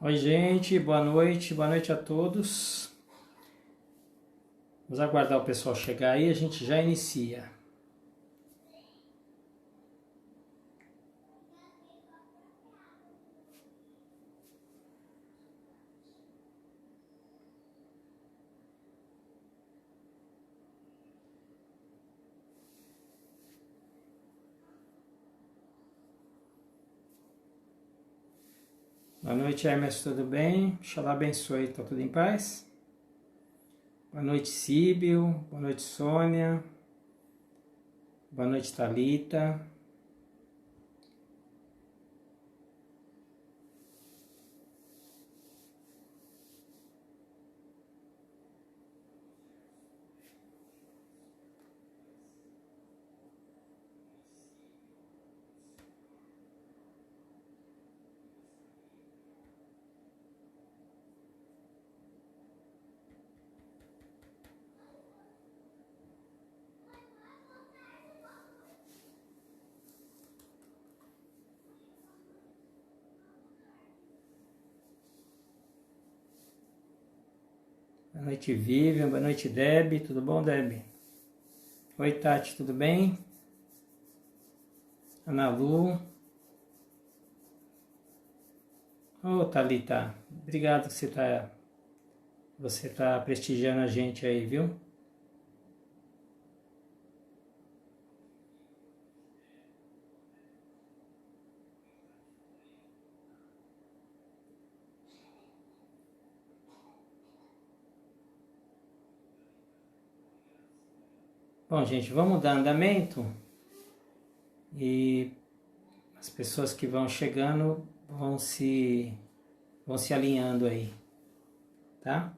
Oi, gente, boa noite a todos. Vamos aguardar o pessoal chegar aí, a gente já inicia. Boa noite, Hermes, tudo bem? Xalá abençoe, tá tudo em paz? Boa noite, Síbio, boa noite, Sônia, boa noite, Thalita. Boa noite, Vivian, boa noite, Deb, tudo bom, Deb? Oi, Tati, tudo bem? Ana Lu. Ô, Thalita, obrigado que você tá prestigiando a gente aí, viu? Bom, gente, vamos dar andamento e as pessoas que vão chegando vão se alinhando aí, tá?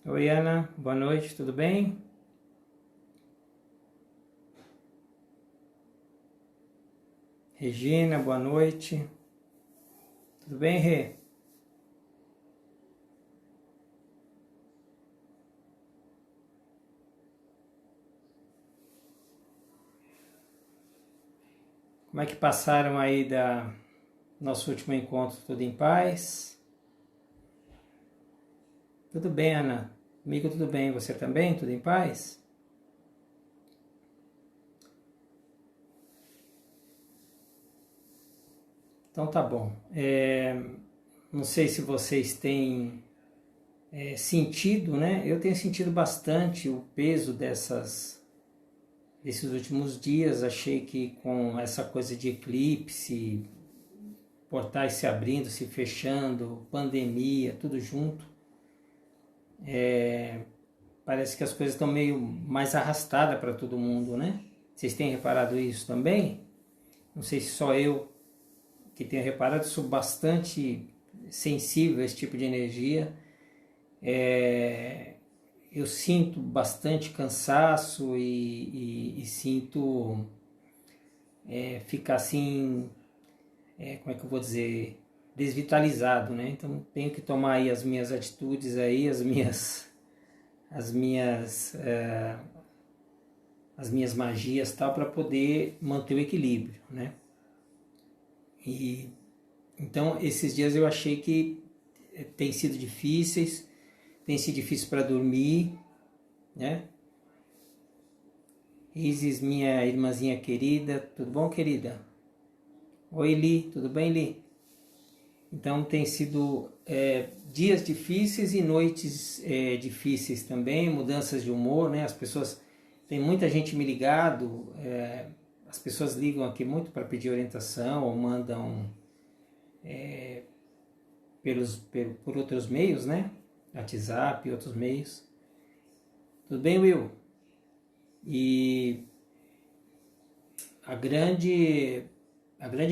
Oi, Ana, boa noite, tudo bem? Regina, boa noite. Tudo bem, Rê? Como é que passaram aí da nosso último encontro? Tudo em paz? Tudo bem, Ana. Comigo tudo bem, você também? Tudo em paz? Então tá bom. Não sei se vocês têm sentido, né? Eu tenho sentido bastante o peso desses últimos dias. Achei que com essa coisa de eclipse, portais se abrindo, se fechando, pandemia, tudo junto, parece que as coisas estão meio mais arrastadas para todo mundo, né? Vocês têm reparado isso também? Não sei se só eu que tenho reparado, sou bastante sensível a esse tipo de energia. Eu sinto bastante cansaço e sinto ficar assim, como é que eu vou dizer, desvitalizado, né? Então tenho que tomar aí as minhas atitudes aí, as minhas magias tal, para poder manter o equilíbrio, né? E então esses dias eu achei que tem sido difíceis, tem sido difícil para dormir, né? Isis, minha irmãzinha querida, tudo bom, querida? Oi, Li, tudo bem, Li? Então tem sido dias difíceis e noites difíceis também, mudanças de humor, né? As pessoas, tem muita gente me ligado, as pessoas ligam aqui muito para pedir orientação ou mandam por outros meios, né? WhatsApp e outros meios. Tudo bem, Will? E a grande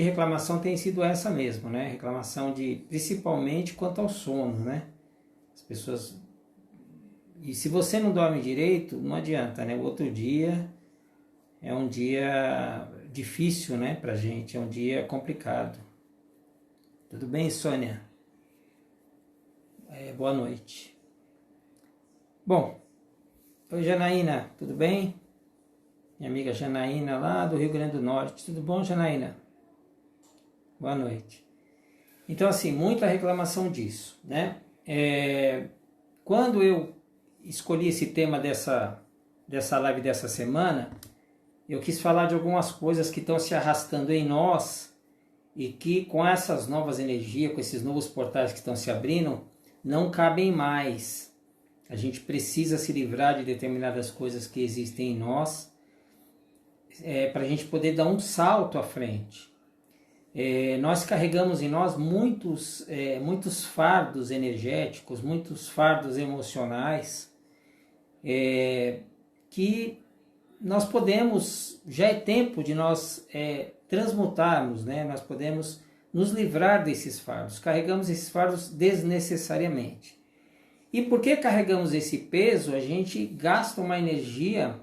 reclamação tem sido essa mesmo, né? Reclamação principalmente quanto ao sono, né? As As pessoas... E se você não dorme direito, não adianta, né? O outro dia é um dia difícil, né, pra gente, é um dia complicado. Tudo bem, Sônia? Boa noite. Bom, oi, Janaína, tudo bem? Minha amiga Janaína lá do Rio Grande do Norte. Tudo bom, Janaína? Boa noite. Então, assim, muita reclamação disso, né? Quando eu escolhi esse tema dessa live dessa semana, eu quis falar de algumas coisas que estão se arrastando em nós e que com essas novas energias, com esses novos portais que estão se abrindo, não cabem mais. A gente precisa se livrar de determinadas coisas que existem em nós para a gente poder dar um salto à frente. Nós carregamos em nós muitos fardos energéticos, muitos fardos emocionais que nós podemos, já é tempo de nós transmutarmos, né? Nós podemos nos livrar desses fardos. Carregamos esses fardos desnecessariamente. E por que carregamos esse peso? A gente gasta uma energia,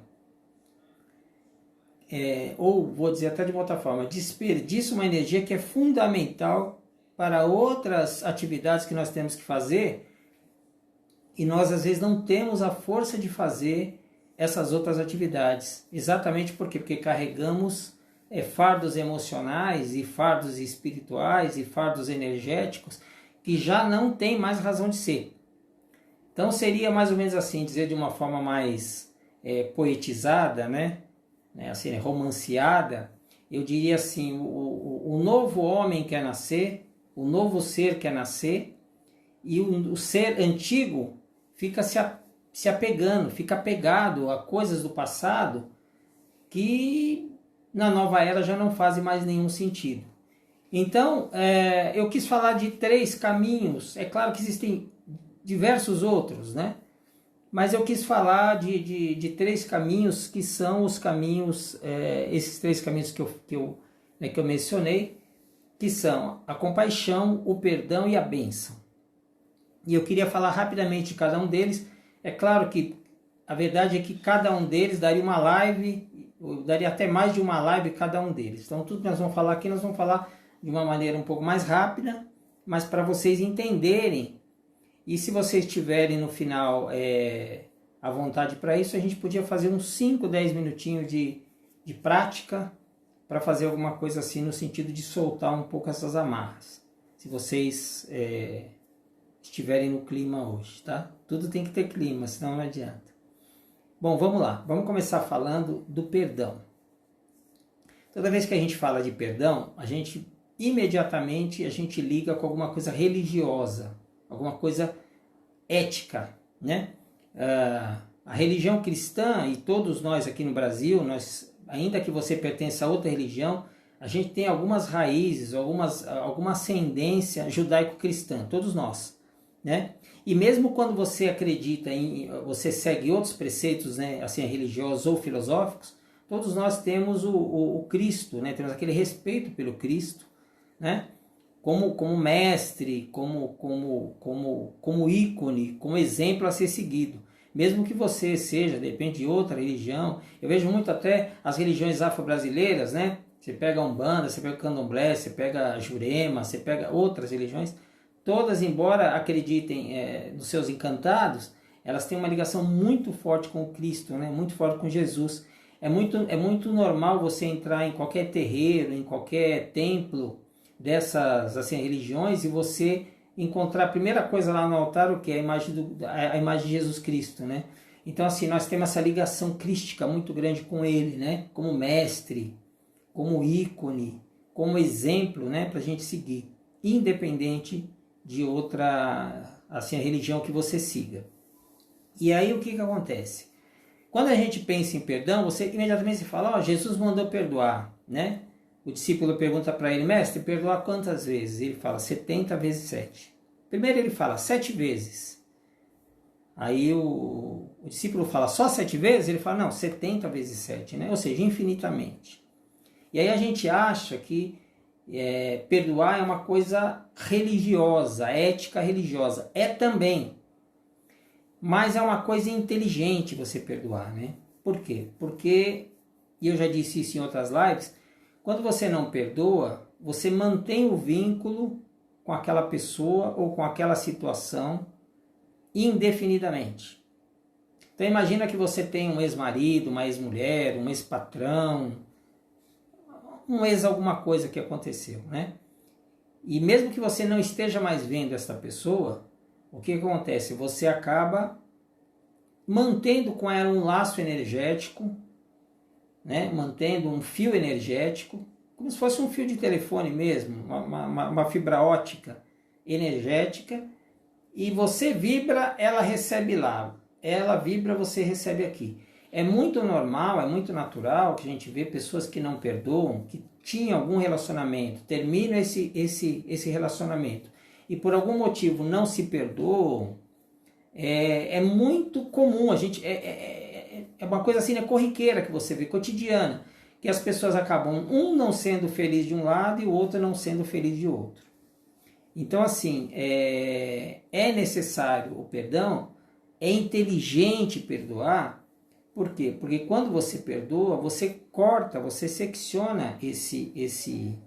ou vou dizer até de outra forma, desperdiça uma energia que é fundamental para outras atividades que nós temos que fazer, e nós às vezes não temos a força de fazer essas outras atividades. Exatamente por quê? Porque carregamos fardos emocionais e fardos espirituais e fardos energéticos que já não tem mais razão de ser. Então seria mais ou menos assim, dizer de uma forma mais poetizada, né? Assim, romanceada, eu diria assim, o novo homem quer nascer, o novo ser quer nascer, e o ser antigo fica se apegando, fica apegado a coisas do passado que na nova era já não fazem mais nenhum sentido. Então, eu quis falar de 3 caminhos. É claro que existem diversos outros, né? Mas eu quis falar de 3 caminhos que são os caminhos, esses 3 caminhos que eu mencionei, que são a compaixão, o perdão e a bênção. E eu queria falar rapidamente de cada um deles. É claro que a verdade é que cada um deles daria uma live, ou daria até mais de uma live cada um deles. Então tudo que nós vamos falar aqui, nós vamos falar de uma maneira um pouco mais rápida, mas para vocês entenderem. E se vocês tiverem no final à vontade para isso, a gente podia fazer uns 5, 10 minutinhos de prática para fazer alguma coisa assim no sentido de soltar um pouco essas amarras. Se vocês estiverem no clima hoje, tá? Tudo tem que ter clima, senão não adianta. Bom, vamos lá. Vamos começar falando do perdão. Toda vez que a gente fala de perdão, imediatamente a gente liga com alguma coisa religiosa, alguma coisa ética, né? A religião cristã, e todos nós aqui no Brasil, ainda que você pertença a outra religião, a gente tem algumas raízes, alguma ascendência judaico-cristã, todos nós, né? E mesmo quando você acredita você segue outros preceitos, né, assim, religiosos ou filosóficos, todos nós temos o Cristo, né? Temos aquele respeito pelo Cristo, né? Como mestre, como ícone, como exemplo a ser seguido. Mesmo que você seja, depende de outra religião, eu vejo muito até as religiões afro-brasileiras, né? Você pega a Umbanda, você pega o Candomblé, você pega a Jurema, você pega outras religiões, todas, embora acreditem nos seus encantados, elas têm uma ligação muito forte com o Cristo, né? Muito forte com Jesus. É muito normal você entrar em qualquer terreiro, em qualquer templo dessas assim, religiões, e você encontrar a primeira coisa lá no altar, o que é a imagem de Jesus Cristo, né? Então, assim, nós temos essa ligação crística muito grande com ele, né? Como mestre, como ícone, como exemplo, né? Para a gente seguir, independente de outra, assim, a religião que você siga. E aí, o que acontece? Quando a gente pensa em perdão, você imediatamente fala, Jesus mandou perdoar, né? O discípulo pergunta para ele, mestre, perdoar quantas vezes? Ele fala, 70 vezes 7. Primeiro ele fala, 7 vezes. Aí o discípulo fala, só 7 vezes? Ele fala, não, 70 vezes 7, né? Ou seja, infinitamente. E aí a gente acha que perdoar é uma coisa religiosa, ética religiosa. É também, Mas é uma coisa inteligente você perdoar, né? Por quê? Porque, e eu já disse isso em outras lives, quando você não perdoa, você mantém o vínculo com aquela pessoa ou com aquela situação indefinidamente. Então imagina que você tem um ex-marido, uma ex-mulher, um ex-patrão, um ex alguma coisa que aconteceu, né? E mesmo que você não esteja mais vendo essa pessoa, o que acontece? Você acaba mantendo com ela um laço energético, né? Mantendo um fio energético, como se fosse um fio de telefone mesmo, uma fibra ótica energética, e você vibra, ela recebe lá. Ela vibra, você recebe aqui. É muito normal, é muito natural que a gente vê pessoas que não perdoam, que tinham algum relacionamento, terminam esse relacionamento e por algum motivo não se perdoam. É muito comum, a gente é uma coisa assim, né, corriqueira que você vê, cotidiana, que as pessoas acabam um não sendo feliz de um lado e o outro não sendo feliz de outro. Então, assim, é necessário o perdão, é inteligente perdoar. Por quê? Porque quando você perdoa, você corta, você secciona esse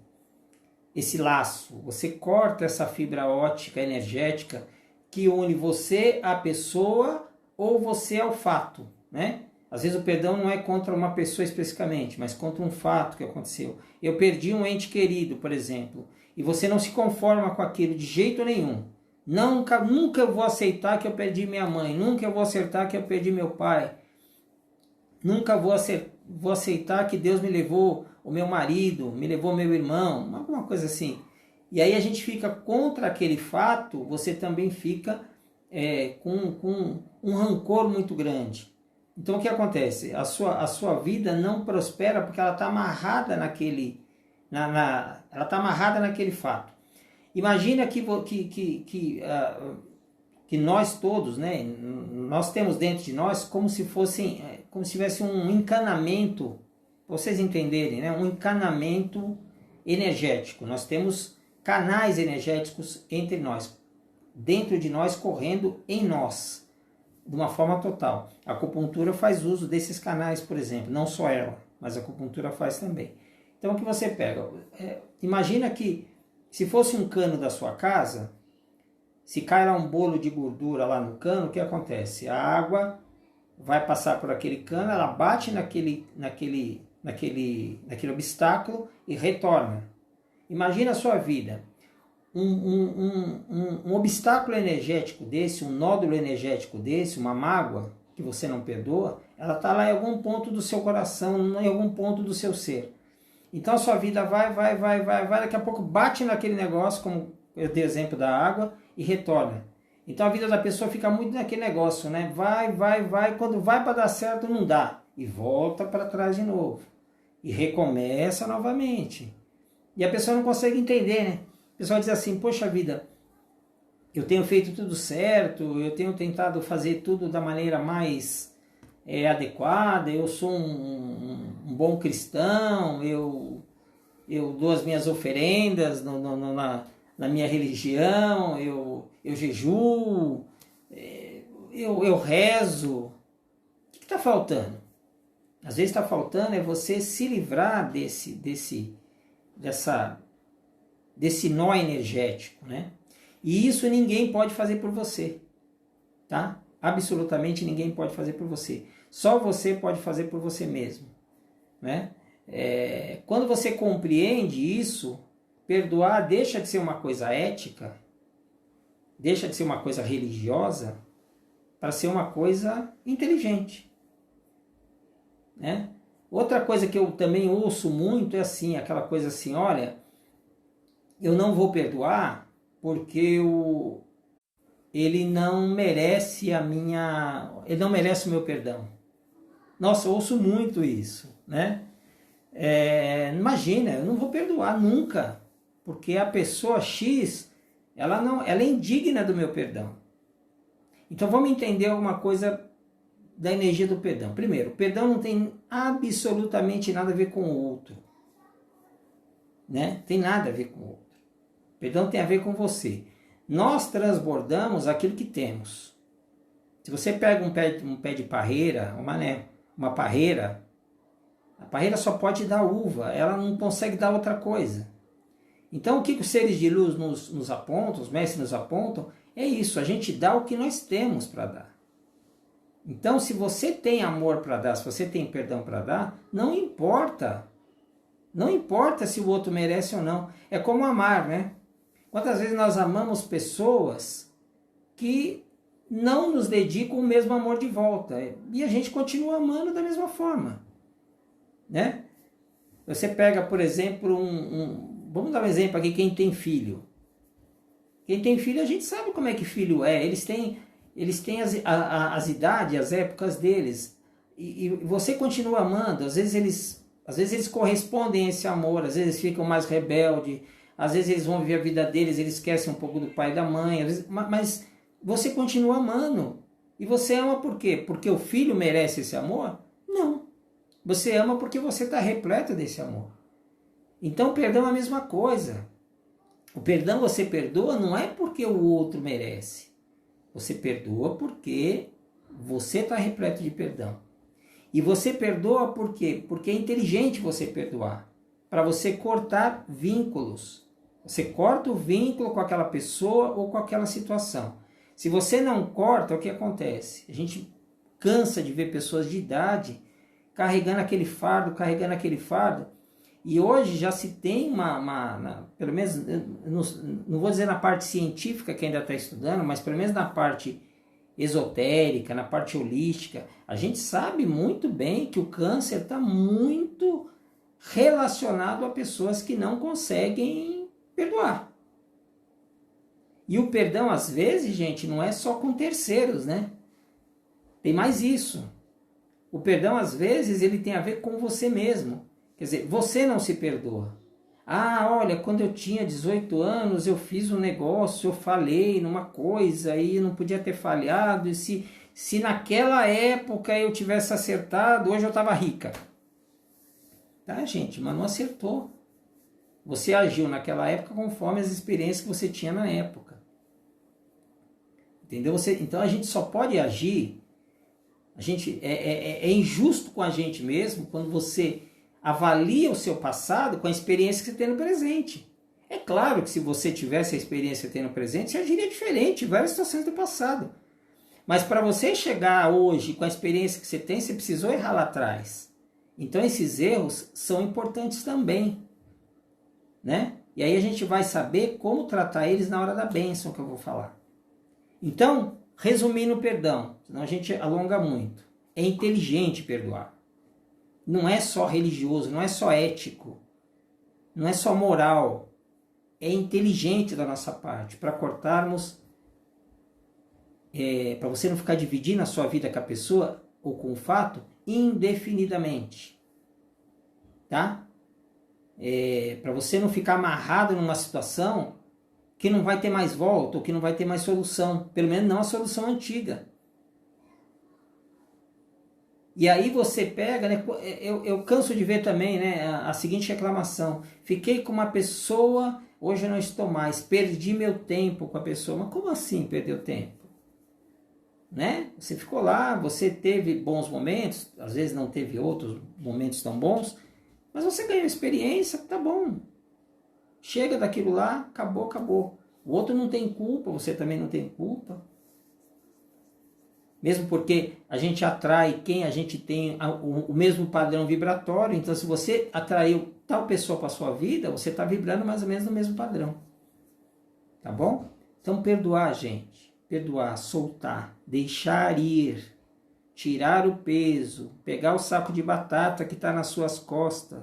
laço, você corta essa fibra ótica energética que une você à pessoa ou você ao fato, né? Às vezes o perdão não é contra uma pessoa especificamente, mas contra um fato que aconteceu. Eu perdi um ente querido, por exemplo, e você não se conforma com aquilo de jeito nenhum. Nunca eu vou aceitar que eu perdi minha mãe, nunca eu vou aceitar que eu perdi meu pai, nunca vou aceitar que Deus me levou o meu marido, me levou meu irmão, alguma coisa assim. E aí a gente fica contra aquele fato, você também fica com um rancor muito grande. Então o que acontece? A sua vida não prospera porque ela está amarrada ela está amarrada naquele fato. Imagina que nós todos, né, nós temos dentro de nós como se tivesse um encanamento, para vocês entenderem, né, um encanamento energético. Nós temos canais energéticos entre nós, dentro de nós, correndo em nós, de uma forma total. A acupuntura faz uso desses canais, por exemplo, não só ela, mas a acupuntura faz também. Então o que você pega? Imagina que se fosse um cano da sua casa, se cai lá um bolo de gordura lá no cano, o que acontece? A água vai passar por aquele cano, ela bate naquele obstáculo e retorna. Imagina a sua vida. Um obstáculo energético desse, um nódulo energético desse, uma mágoa que você não perdoa, ela está lá em algum ponto do seu coração, em algum ponto do seu ser. Então a sua vida vai, daqui a pouco bate naquele negócio, como eu dei exemplo da água, e retorna. Então a vida da pessoa fica muito naquele negócio, né? Vai, quando vai para dar certo não dá, e volta para trás de novo, e recomeça novamente. E a pessoa não consegue entender, né? O pessoal diz assim, poxa vida, eu tenho feito tudo certo, eu tenho tentado fazer tudo da maneira mais adequada, eu sou um bom cristão, eu dou as minhas oferendas na minha religião, eu jejuo, eu rezo. O que está faltando? Às vezes está faltando você se livrar desse nó energético, né? E isso ninguém pode fazer por você, tá? Absolutamente ninguém pode fazer por você. Só você pode fazer por você mesmo, né? Quando você compreende isso, perdoar deixa de ser uma coisa ética, deixa de ser uma coisa religiosa, para ser uma coisa inteligente, né? Outra coisa que eu também ouço muito é assim, aquela coisa assim, olha, eu não vou perdoar porque ele não merece ele não merece o meu perdão. Nossa, eu ouço muito isso, né? Imagina, eu não vou perdoar nunca, porque a pessoa X, ela é indigna do meu perdão. Então vamos entender alguma coisa da energia do perdão. Primeiro, o perdão não tem absolutamente nada a ver com o outro, né? Tem nada a ver com o outro. Perdão tem a ver com você. Nós transbordamos aquilo que temos. Se você pega um pé de parreira, uma parreira, a parreira só pode dar uva, ela não consegue dar outra coisa. Então o que os seres de luz nos apontam, os mestres nos apontam, é isso, a gente dá o que nós temos para dar. Então se você tem amor para dar, se você tem perdão para dar, não importa. Não importa se o outro merece ou não. É como amar, né? Quantas vezes nós amamos pessoas que não nos dedicam o mesmo amor de volta. E a gente continua amando da mesma forma. Né? Você pega, por exemplo, vamos dar um exemplo aqui, quem tem filho. Quem tem filho, a gente sabe como é que filho é. Eles têm as idades, as épocas deles. E você continua amando. Às vezes eles correspondem a esse amor, às vezes ficam mais rebeldes, às vezes eles vão viver a vida deles, eles esquecem um pouco do pai e da mãe, mas você continua amando. E você ama por quê? Porque o filho merece esse amor? Não. Você ama porque você está repleto desse amor. Então o perdão é a mesma coisa. O perdão você perdoa não é porque o outro merece. Você perdoa porque você está repleto de perdão. E você perdoa por quê? Porque é inteligente você perdoar. Para você cortar vínculos. Você corta o vínculo com aquela pessoa ou com aquela situação. Se você não corta, o que acontece? A gente cansa de ver pessoas de idade carregando aquele fardo. E hoje já se tem pelo menos, não vou dizer na parte científica que ainda está estudando, mas pelo menos na parte esotérica, na parte holística, a gente sabe muito bem que o câncer está muito relacionado a pessoas que não conseguem perdoar. E o perdão, às vezes, gente, não é só com terceiros, né? Tem mais isso. O perdão, às vezes, ele tem a ver com você mesmo. Quer dizer, você não se perdoa. Ah, olha, quando eu tinha 18 anos, eu fiz um negócio, eu falei numa coisa e não podia ter falhado. E se naquela época eu tivesse acertado, hoje eu estava rica. Tá, gente? Mas não acertou. Você agiu naquela época conforme as experiências que você tinha na época. Entendeu? Então a gente só pode agir. É injusto com a gente mesmo quando você avalia o seu passado com a experiência que você tem no presente. É claro que se você tivesse a experiência que você tem no presente, você agiria diferente em várias situações do passado. Mas para você chegar hoje com a experiência que você tem, você precisou errar lá atrás. Então esses erros são importantes também. Né? E aí a gente vai saber como tratar eles na hora da bênção que eu vou falar. Então, resumindo o perdão, senão a gente alonga muito. É inteligente perdoar. Não é só religioso, não é só ético, não é só moral. É inteligente da nossa parte para cortarmos, para você não ficar dividindo a sua vida com a pessoa ou com o fato indefinidamente. Tá? Para você não ficar amarrado numa situação que não vai ter mais volta ou que não vai ter mais solução. Pelo menos não a solução antiga. E aí você pega, né, eu canso de ver também, né, a seguinte reclamação. Fiquei com uma pessoa, hoje eu não estou mais, perdi meu tempo com a pessoa. Mas como assim perdeu tempo? Né? Você ficou lá, você teve bons momentos, às vezes não teve outros momentos tão bons, mas você ganhou experiência, tá bom. Chega daquilo lá, acabou. O outro não tem culpa, você também não tem culpa. Mesmo porque a gente atrai quem a gente tem o mesmo padrão vibratório. Então, se você atraiu tal pessoa para a sua vida, você está vibrando mais ou menos no mesmo padrão. Tá bom? Então, perdoar, gente. Perdoar, soltar, deixar ir, tirar o peso, pegar o saco de batata que está nas suas costas.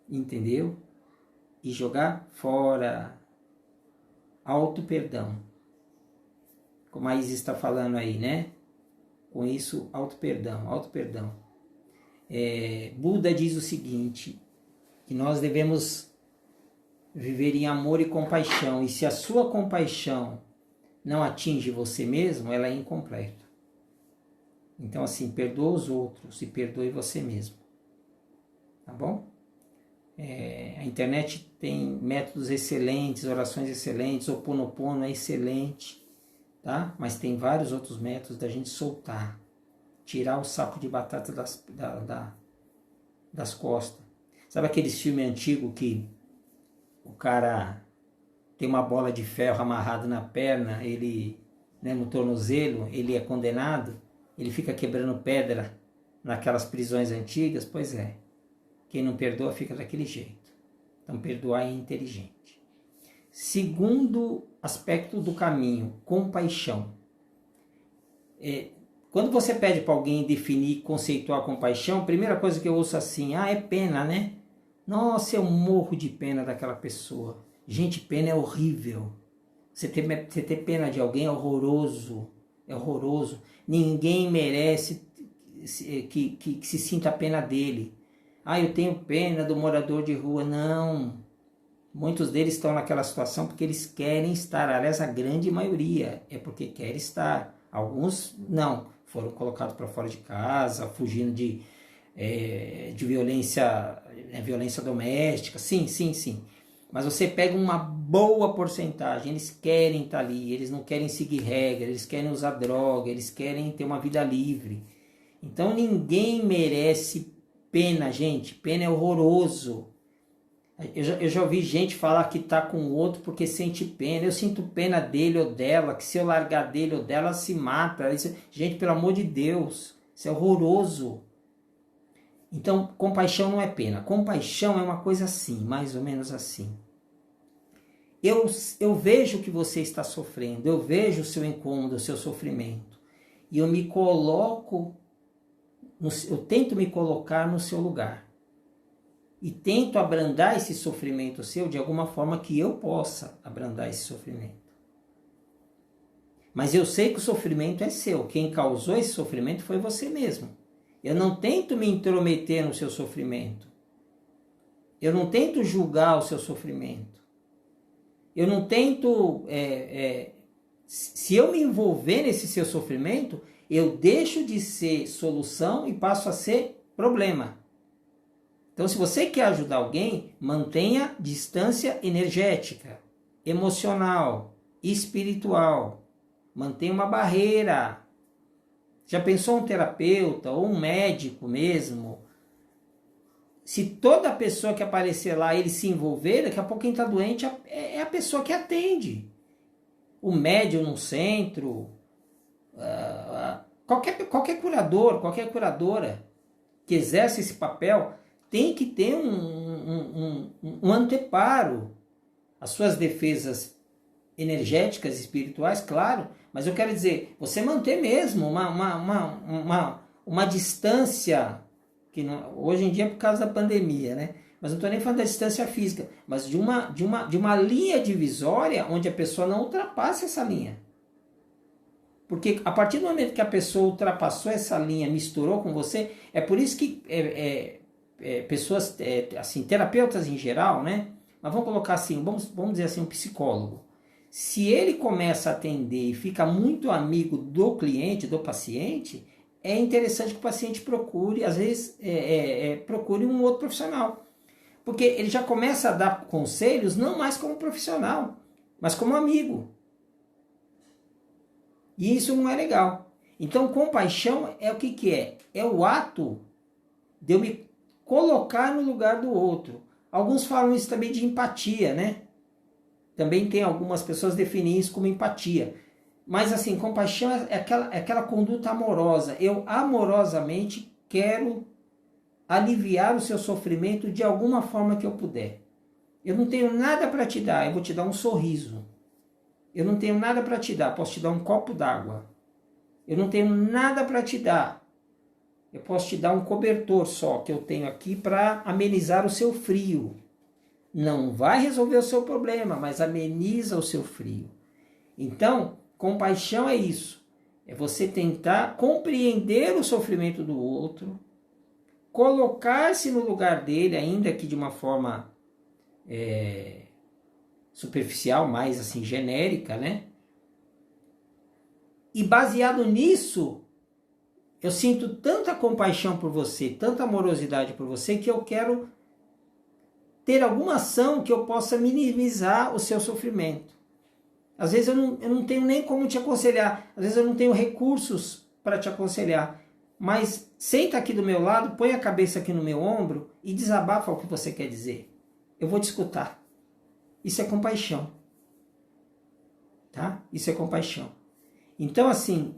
Entendeu? E jogar fora. Auto-perdão. Como a Isis está falando aí, né? Com isso, auto-perdão. Buda diz o seguinte, que nós devemos viver em amor e compaixão. E se a sua compaixão não atinge você mesmo, ela é incompleta. Então, assim, perdoa os outros e perdoe você mesmo. Tá bom? A internet tem métodos excelentes, orações excelentes, Ho'oponopono é excelente. tá? Mas tem vários outros métodos da gente soltar, tirar o saco de batata das costas. Sabe aqueles filmes antigos que o cara tem uma bola de ferro amarrada na perna, ele, né, no tornozelo, ele é condenado, ele fica quebrando pedra naquelas prisões antigas? Pois é, quem não perdoa fica daquele jeito. Então perdoar é inteligente. Segundo aspecto do caminho, compaixão. Quando você pede para alguém definir, conceituar compaixão, a primeira coisa que eu ouço assim, é pena, né? Nossa, eu morro de pena daquela pessoa. Gente, pena é horrível. Você ter pena de alguém é horroroso. É horroroso. Ninguém merece que se sinta pena dele. Eu tenho pena do morador de rua. Não. Muitos deles estão naquela situação porque eles querem estar. Aliás, a grande maioria é porque quer estar. Alguns não. Foram colocados para fora de casa, fugindo de violência, violência doméstica. Sim. Mas você pega uma boa porcentagem, eles querem estar ali, eles não querem seguir regra, eles querem usar droga, eles querem ter uma vida livre. Então ninguém merece pena, gente. Pena é horroroso. Eu já ouvi gente falar que está com o outro porque sente pena. Eu sinto pena dele ou dela, que se eu largar dele ou dela, se mata. Gente, pelo amor de Deus, isso é horroroso. Então, compaixão não é pena. Compaixão é uma coisa assim, mais ou menos assim. Eu vejo que você está sofrendo, eu vejo o seu incômodo, o seu sofrimento. E eu me coloco, eu tento me colocar no seu lugar. E tento abrandar esse sofrimento seu de alguma forma que eu possa abrandar esse sofrimento. Mas eu sei que o sofrimento é seu. Quem causou esse sofrimento foi você mesmo. Eu não tento me intrometer no seu sofrimento. Eu não tento julgar o seu sofrimento. Eu não tento... se eu me envolver nesse seu sofrimento, eu deixo de ser solução e passo a ser problema. Então, se você quer ajudar alguém, mantenha distância energética, emocional, espiritual. Mantenha uma barreira. Já pensou um terapeuta ou um médico mesmo? Se toda pessoa que aparecer lá, ele se envolver, daqui a pouco quem está doente é a pessoa que atende. O médium no centro, qualquer curador, qualquer curadora que exerce esse papel, tem que ter um anteparo. As suas defesas energéticas, espirituais, claro, mas eu quero dizer, você manter mesmo uma distância, que não, hoje em dia é por causa da pandemia, né? Mas não estou nem falando da distância física, mas de uma linha divisória onde a pessoa não ultrapasse essa linha. Porque a partir do momento que a pessoa ultrapassou essa linha, misturou com você, é por isso que pessoas, assim, terapeutas em geral, né? Mas vamos colocar assim, vamos dizer assim, um psicólogo. Se ele começa a atender e fica muito amigo do cliente, do paciente, é interessante que o paciente procure, às vezes, procure um outro profissional. Porque ele já começa a dar conselhos não mais como profissional, mas como amigo. E isso não é legal. Então, compaixão é o que é? É o ato de eu me colocar no lugar do outro. Alguns falam isso também de empatia, né? Também tem algumas pessoas definem isso como empatia. Mas assim, compaixão é aquela conduta amorosa. Eu amorosamente quero aliviar o seu sofrimento de alguma forma que eu puder. Eu não tenho nada para te dar, eu vou te dar um sorriso. Eu não tenho nada para te dar, posso te dar um copo d'água. Eu não tenho nada para te dar. Eu posso te dar um cobertor só que eu tenho aqui para amenizar o seu frio. Não vai resolver o seu problema, mas ameniza o seu frio. Então, compaixão é isso. É você tentar compreender o sofrimento do outro, colocar-se no lugar dele, ainda que de uma forma superficial, mais assim, genérica, né? E baseado nisso, eu sinto tanta compaixão por você, tanta amorosidade por você, que eu quero ter alguma ação que eu possa minimizar o seu sofrimento. Às vezes eu não tenho nem como te aconselhar, às vezes eu não tenho recursos para te aconselhar, mas senta aqui do meu lado, põe a cabeça aqui no meu ombro e desabafa o que você quer dizer. Eu vou te escutar. Isso é compaixão. Tá? Isso é compaixão. Então, assim,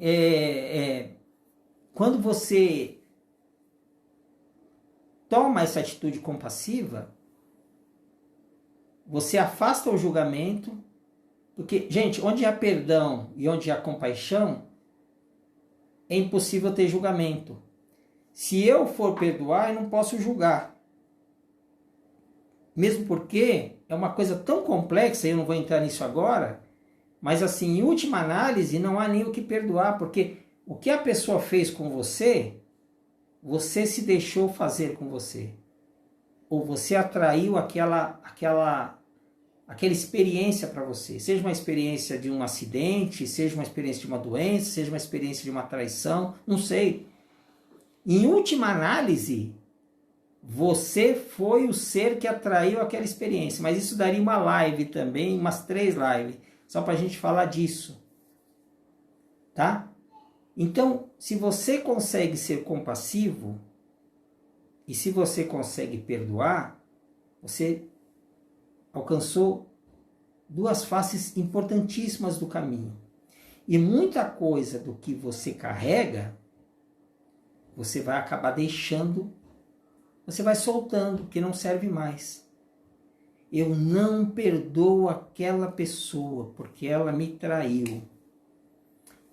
quando você toma essa atitude compassiva, você afasta o julgamento, porque, gente, onde há perdão e onde há compaixão, é impossível ter julgamento. Se eu for perdoar, eu não posso julgar. Mesmo porque é uma coisa tão complexa, eu não vou entrar nisso agora, mas assim, em última análise, não há nem o que perdoar, porque o que a pessoa fez com você, você se deixou fazer com você. Ou você atraiu aquela experiência para você. Seja uma experiência de um acidente, seja uma experiência de uma doença, seja uma experiência de uma traição, não sei. Em última análise, você foi o ser que atraiu aquela experiência. Mas isso daria uma live também, umas 3 lives, só para a gente falar disso. Tá? Então, se você consegue ser compassivo, e se você consegue perdoar, você alcançou 2 faces importantíssimas do caminho. E muita coisa do que você carrega, você vai acabar deixando, você vai soltando, que não serve mais. Eu não perdoo aquela pessoa porque ela me traiu.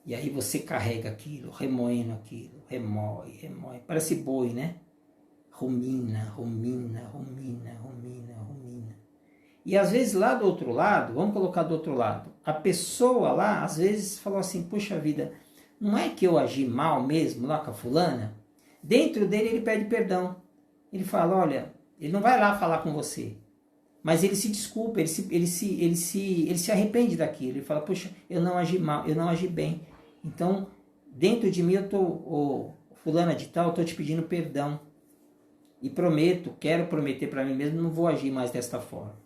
E aí você carrega aquilo, remoendo aquilo, remói. Parece boi, né? Rumina. E às vezes lá do outro lado, vamos colocar do outro lado, a pessoa lá às vezes falou assim, puxa vida, não é que eu agi mal mesmo lá com a fulana? Dentro dele ele pede perdão. Ele fala, olha, ele não vai lá falar com você, mas ele se desculpa, ele se arrepende daquilo. Ele fala, puxa, eu não agi mal, eu não agi bem. Então, dentro de mim fulana de tal, eu estou te pedindo perdão. E quero prometer para mim mesmo, não vou agir mais desta forma.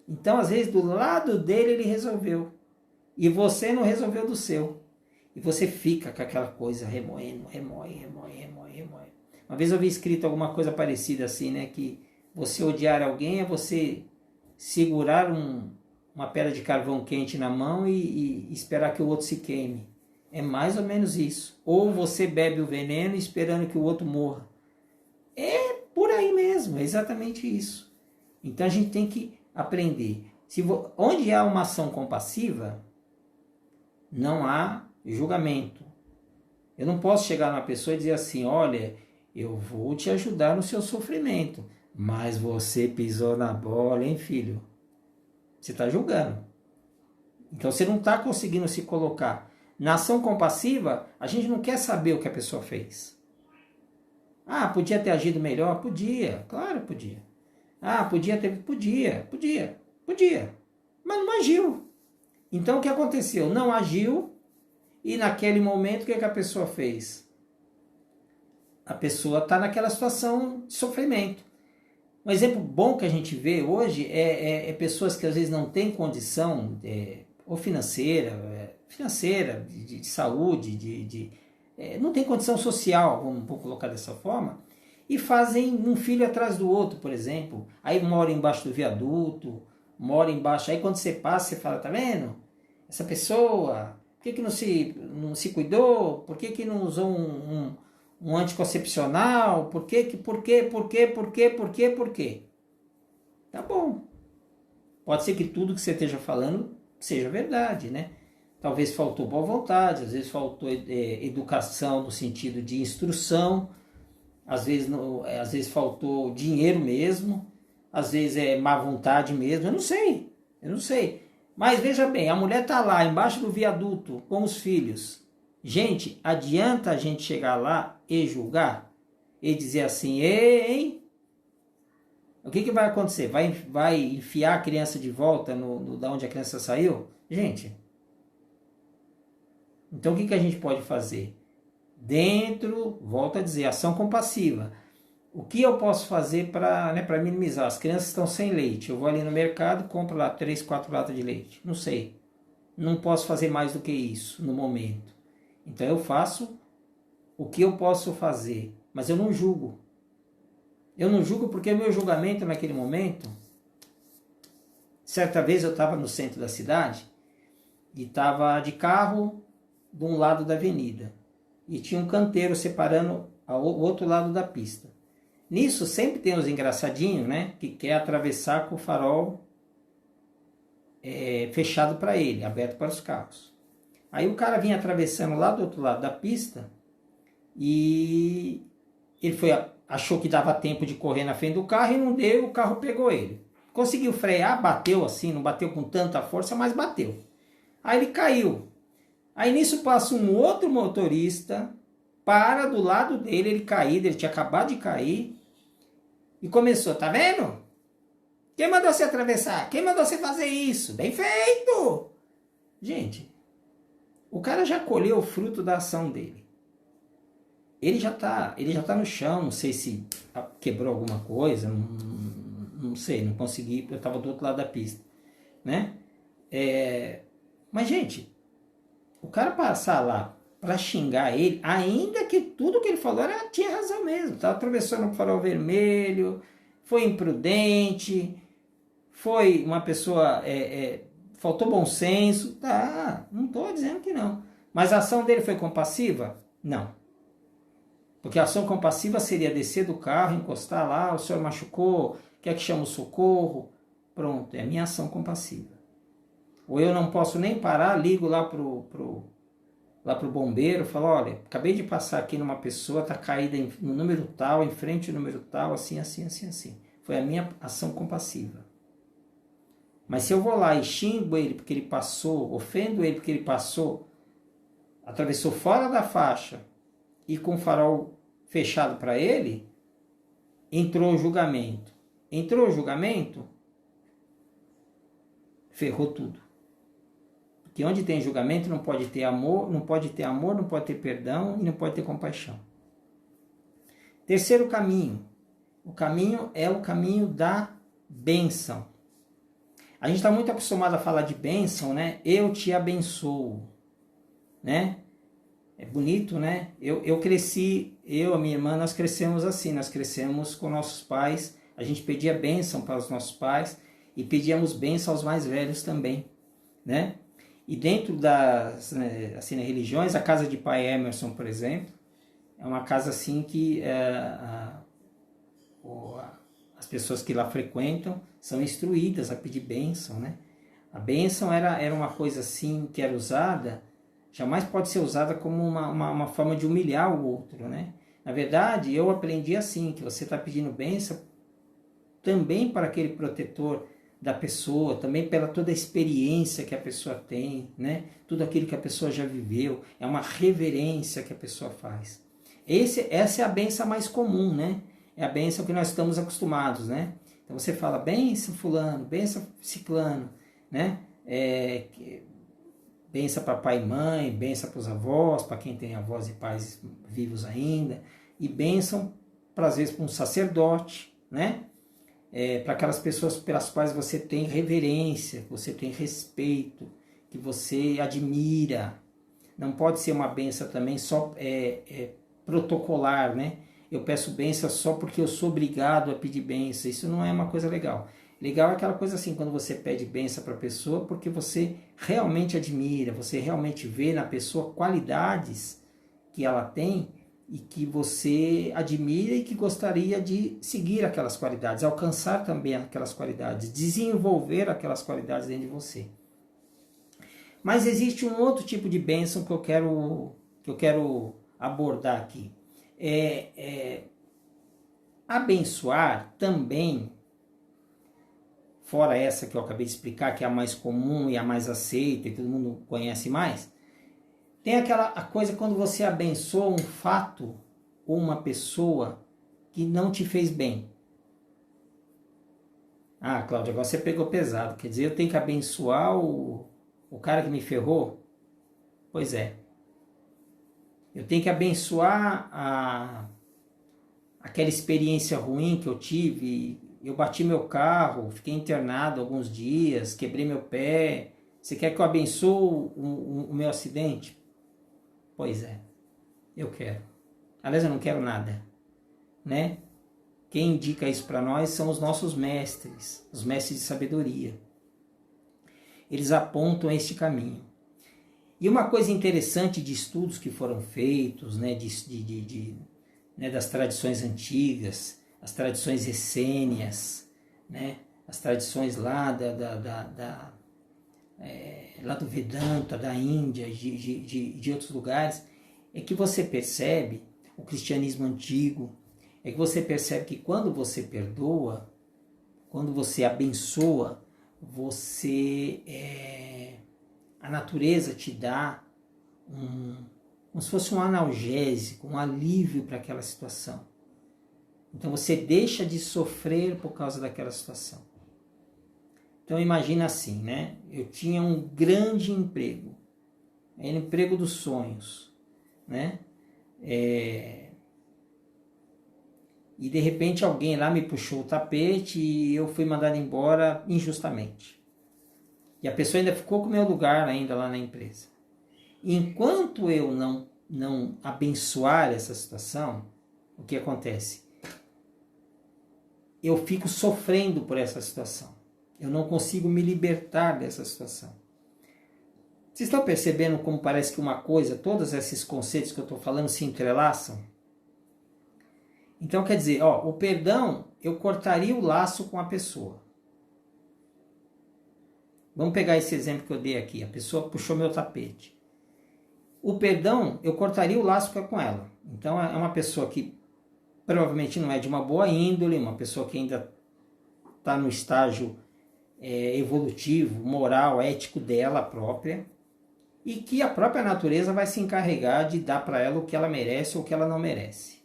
Então, às vezes, do lado dele ele resolveu. E você não resolveu do seu. E você fica com aquela coisa remoendo. Uma vez eu vi escrito alguma coisa parecida assim, né? Que você odiar alguém é você segurar uma pedra de carvão quente na mão e esperar que o outro se queime. É mais ou menos isso. Ou você bebe o veneno esperando que o outro morra. É por aí mesmo, é exatamente isso. Então a gente tem que aprender. Onde há uma ação compassiva, não há julgamento. Eu não posso chegar numa pessoa e dizer assim, olha, eu vou te ajudar no seu sofrimento, mas você pisou na bola, hein, filho? Você está julgando. Então você não está conseguindo se colocar. Na ação compassiva, a gente não quer saber o que a pessoa fez. Ah, podia ter agido melhor? Podia, claro podia. Ah, podia. Mas não agiu. Então o que aconteceu? Não agiu e naquele momento o que a pessoa fez? A pessoa está naquela situação de sofrimento. Um exemplo bom que a gente vê hoje é pessoas que às vezes não têm condição ou financeira, de saúde, não tem condição social, vamos colocar dessa forma, e fazem um filho atrás do outro, por exemplo. Aí mora embaixo do viaduto, mora embaixo, aí quando você passa, você fala, tá vendo? Essa pessoa, por que não se cuidou? Por que não usou um anticoncepcional? Por quê? Tá bom. Pode ser que tudo que você esteja falando seja verdade, né? Talvez faltou boa vontade, às vezes faltou educação no sentido de instrução, às vezes faltou dinheiro mesmo, às vezes é má vontade mesmo, eu não sei. Mas veja bem, a mulher está lá embaixo do viaduto com os filhos. Gente, adianta a gente chegar lá e julgar? E dizer assim, hein? O que vai acontecer? Vai enfiar a criança de volta da onde a criança saiu? Gente, então o que a gente pode fazer? Volto a dizer, ação compassiva. O que eu posso fazer para minimizar? As crianças estão sem leite. Eu vou ali no mercado, compro lá 3, 4 latas de leite. Não sei. não posso fazer mais do que isso no momento. Então eu faço o que eu posso fazer, mas eu não julgo. Eu não julgo porque o meu julgamento naquele momento... Certa vez eu estava no centro da cidade e estava de carro de um lado da avenida. E tinha um canteiro separando o outro lado da pista. Nisso sempre tem os engraçadinhos, né? Que quer atravessar com o farol fechado para ele, aberto para os carros. Aí o cara vinha atravessando lá do outro lado da pista e ele achou que dava tempo de correr na frente do carro e não deu, o carro pegou ele. Conseguiu frear, bateu assim, não bateu com tanta força, mas bateu. Aí ele caiu. Aí nisso passa um outro motorista, para do lado dele, ele caído, ele tinha acabado de cair, e começou, tá vendo? Quem mandou você atravessar? Quem mandou você fazer isso? Bem feito! Gente, o cara já colheu o fruto da ação dele. Ele já tá no chão, não sei se quebrou alguma coisa, não sei, não consegui, eu estava do outro lado da pista, né? Mas, gente, o cara passar lá para xingar ele, ainda que tudo que ele falou tinha razão mesmo, estava atravessando o farol vermelho, foi imprudente, foi uma pessoa, faltou bom senso, tá, não estou dizendo que não. Mas a ação dele foi compassiva? Não. Porque a ação compassiva seria descer do carro, encostar lá, o senhor machucou, quer que chame o socorro? Pronto, é a minha ação compassiva. Ou eu não posso nem parar, ligo lá pro bombeiro, falo, olha, acabei de passar aqui numa pessoa, está caída no número tal, em frente ao número tal, assim, assim, assim, assim. Foi a minha ação compassiva. Mas se eu vou lá e xingo ele porque ele passou, ofendo ele porque ele passou, atravessou fora da faixa e com o farol fechado para ele, entrou o julgamento. Entrou o julgamento, ferrou tudo. Porque onde tem julgamento não pode ter amor, não pode ter perdão e não pode ter compaixão. Terceiro caminho. O caminho é o caminho da bênção. A gente está muito acostumado a falar de bênção, né? Eu te abençoo, né? É bonito, né? Eu cresci, a minha irmã, nós crescemos assim, nós crescemos com nossos pais, a gente pedia bênção para os nossos pais e pedíamos bênção aos mais velhos também, né? E dentro das assim, religiões, a casa de Pai Emerson, por exemplo, é uma casa assim que as pessoas que lá frequentam são instruídas a pedir bênção, né? A bênção era uma coisa assim que era usada, jamais pode ser usada como uma forma de humilhar o outro, né? Na verdade, eu aprendi assim, que você está pedindo bênção também para aquele protetor da pessoa, também pela toda a experiência que a pessoa tem, né? Tudo aquilo que a pessoa já viveu, é uma reverência que a pessoa faz. Essa é a bênção mais comum, né? É a bênção que nós estamos acostumados, né? Então você fala, bênção fulano, bênção ciclano, né? Bênção para pai e mãe, bênção para os avós, para quem tem avós e pais vivos ainda, e bênção, às vezes, para um sacerdote, né? Para aquelas pessoas pelas quais você tem reverência, que você tem respeito, que você admira. Não pode ser uma bênção também só protocolar, né? Eu peço bênção só porque eu sou obrigado a pedir bênção. Isso não é uma coisa legal. Legal é aquela coisa assim, quando você pede bênção para a pessoa, porque você realmente admira, você realmente vê na pessoa qualidades que ela tem e que você admira e que gostaria de seguir aquelas qualidades, alcançar também aquelas qualidades, desenvolver aquelas qualidades dentro de você. Mas existe um outro tipo de bênção que eu quero abordar aqui. Abençoar também, fora essa que eu acabei de explicar, que é a mais comum e a mais aceita e todo mundo conhece mais, tem a coisa quando você abençoa um fato ou uma pessoa que não te fez bem. Ah, Cláudio, agora você pegou pesado. Quer dizer, eu tenho que abençoar o cara que me ferrou? Pois é. Eu tenho que abençoar aquela experiência ruim que eu tive. Eu bati meu carro, fiquei internado alguns dias, quebrei meu pé, Você quer que eu abençoe o meu acidente? Pois é, eu quero. Aliás, eu não quero nada, né? Quem indica isso para nós são os nossos mestres, os mestres de sabedoria. Eles apontam este caminho. E uma coisa interessante de estudos que foram feitos, né, né, das tradições antigas, as tradições essênias, né, as tradições lá, lá do Vedanta, da Índia, de outros lugares, é que você percebe, o cristianismo antigo, é que você percebe que quando você perdoa, quando você abençoa, a natureza te dá como se fosse um analgésico, um alívio para aquela situação. Então você deixa de sofrer por causa daquela situação. Então imagina assim, né? Eu tinha um grande emprego, era o emprego dos sonhos, né? E de repente alguém lá me puxou o tapete e eu fui mandado embora injustamente. E a pessoa ainda ficou com o meu lugar ainda lá na empresa. Enquanto eu não abençoar essa situação, o que acontece? Eu fico sofrendo por essa situação. Eu não consigo me libertar dessa situação. Vocês estão percebendo como parece que uma coisa, todos esses conceitos que eu estou falando se entrelaçam? Então quer dizer, o perdão, eu cortaria o laço com a pessoa. Vamos pegar esse exemplo que eu dei aqui. A pessoa puxou meu tapete. O perdão, eu cortaria o laço com ela. Então é uma pessoa que provavelmente não é de uma boa índole, uma pessoa que ainda está no estágio evolutivo, moral, ético dela própria, e que a própria natureza vai se encarregar de dar para ela o que ela merece ou o que ela não merece.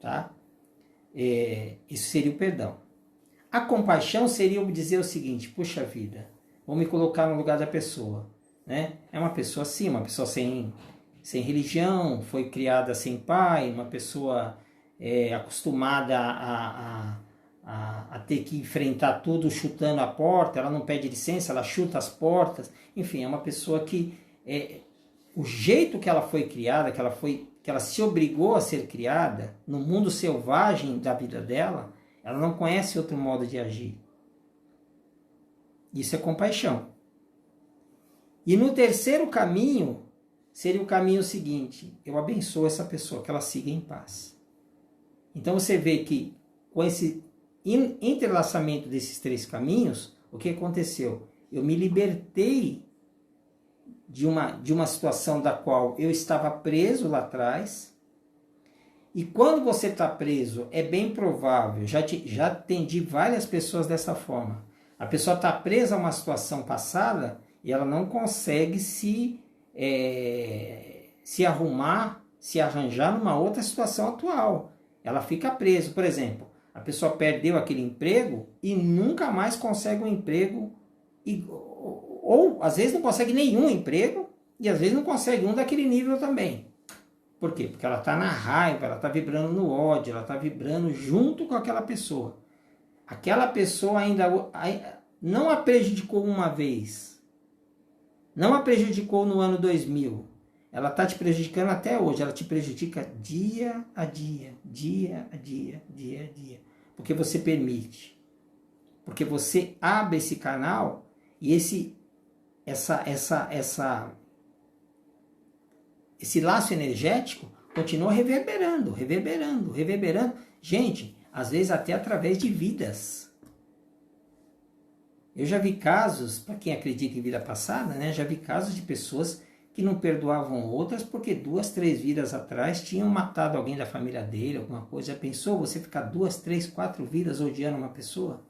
Tá? Isso seria o perdão. A compaixão seria eu dizer o seguinte: puxa vida, vou me colocar no lugar da pessoa, né? É uma pessoa assim, uma pessoa sem religião, foi criada sem pai, uma pessoa acostumada a ter que enfrentar tudo chutando a porta, ela não pede licença, ela chuta as portas, enfim, é uma pessoa que o jeito que ela foi criada, que ela se obrigou a ser criada no mundo selvagem da vida dela, ela não conhece outro modo de agir. Isso é compaixão. E no terceiro caminho, seria o caminho seguinte: eu abençoo essa pessoa, que ela siga em paz. Então você vê que com esse entrelaçamento desses três caminhos, o que aconteceu? Eu me libertei de uma situação da qual eu estava preso lá atrás. E quando você está preso, é bem provável, já atendi várias pessoas dessa forma. A pessoa está presa a uma situação passada e ela não consegue se arrumar, se arranjar numa outra situação atual. Ela fica presa. Por exemplo, a pessoa perdeu aquele emprego e nunca mais consegue um emprego, ou às vezes não consegue nenhum emprego e às vezes não consegue um daquele nível também. Por quê? Porque ela está na raiva, ela está vibrando no ódio, ela está vibrando junto com aquela pessoa. Aquela pessoa ainda não a prejudicou uma vez, não a prejudicou no ano 2000, ela está te prejudicando até hoje, ela te prejudica dia a dia, dia a dia, dia a dia, porque você permite, porque você abre esse canal e esse laço energético continua reverberando. Gente, às vezes até através de vidas. Eu já vi casos, para quem acredita em vida passada, né? Já vi casos de pessoas que não perdoavam outras porque 2, 3 vidas atrás tinham matado alguém da família dele, alguma coisa. Já pensou você ficar 2, 3, 4 vidas odiando uma pessoa?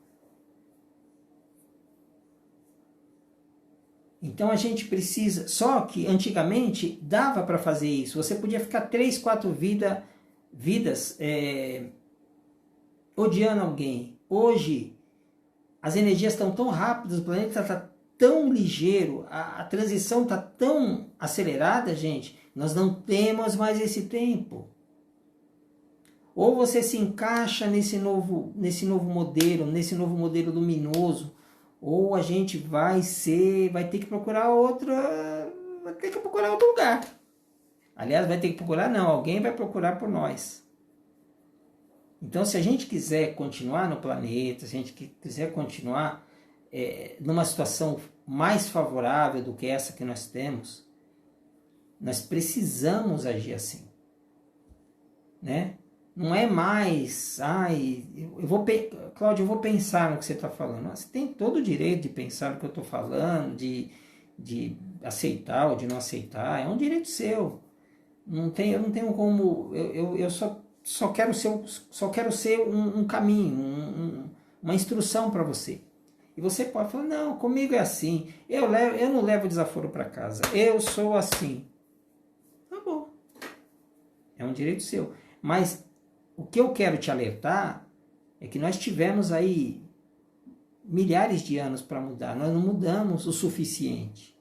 Então a gente precisa, só que antigamente dava para fazer isso, você podia ficar 3, 4 vidas odiando alguém. Hoje as energias estão tão rápidas, o planeta está tão ligeiro, a transição está tão acelerada, gente, nós não temos mais esse tempo. Ou você se encaixa nesse novo modelo luminoso, ou a gente vai ter que procurar outro lugar. Aliás, vai ter que procurar não, alguém vai procurar por nós. Então, se a gente quiser continuar no planeta, se a gente quiser continuar numa situação mais favorável do que essa que nós temos, nós precisamos agir assim, né? Não é mais, Cláudio, eu vou pensar no que você está falando. Você tem todo o direito de pensar no que eu estou falando, de aceitar ou de não aceitar, é um direito seu. Eu não tenho como, eu só quero ser um caminho, uma instrução para você. E você pode falar, não, comigo é assim, eu não levo desaforo para casa, eu sou assim. Tá bom, é um direito seu. Mas o que eu quero te alertar é que nós tivemos aí milhares de anos para mudar, nós não mudamos o suficiente.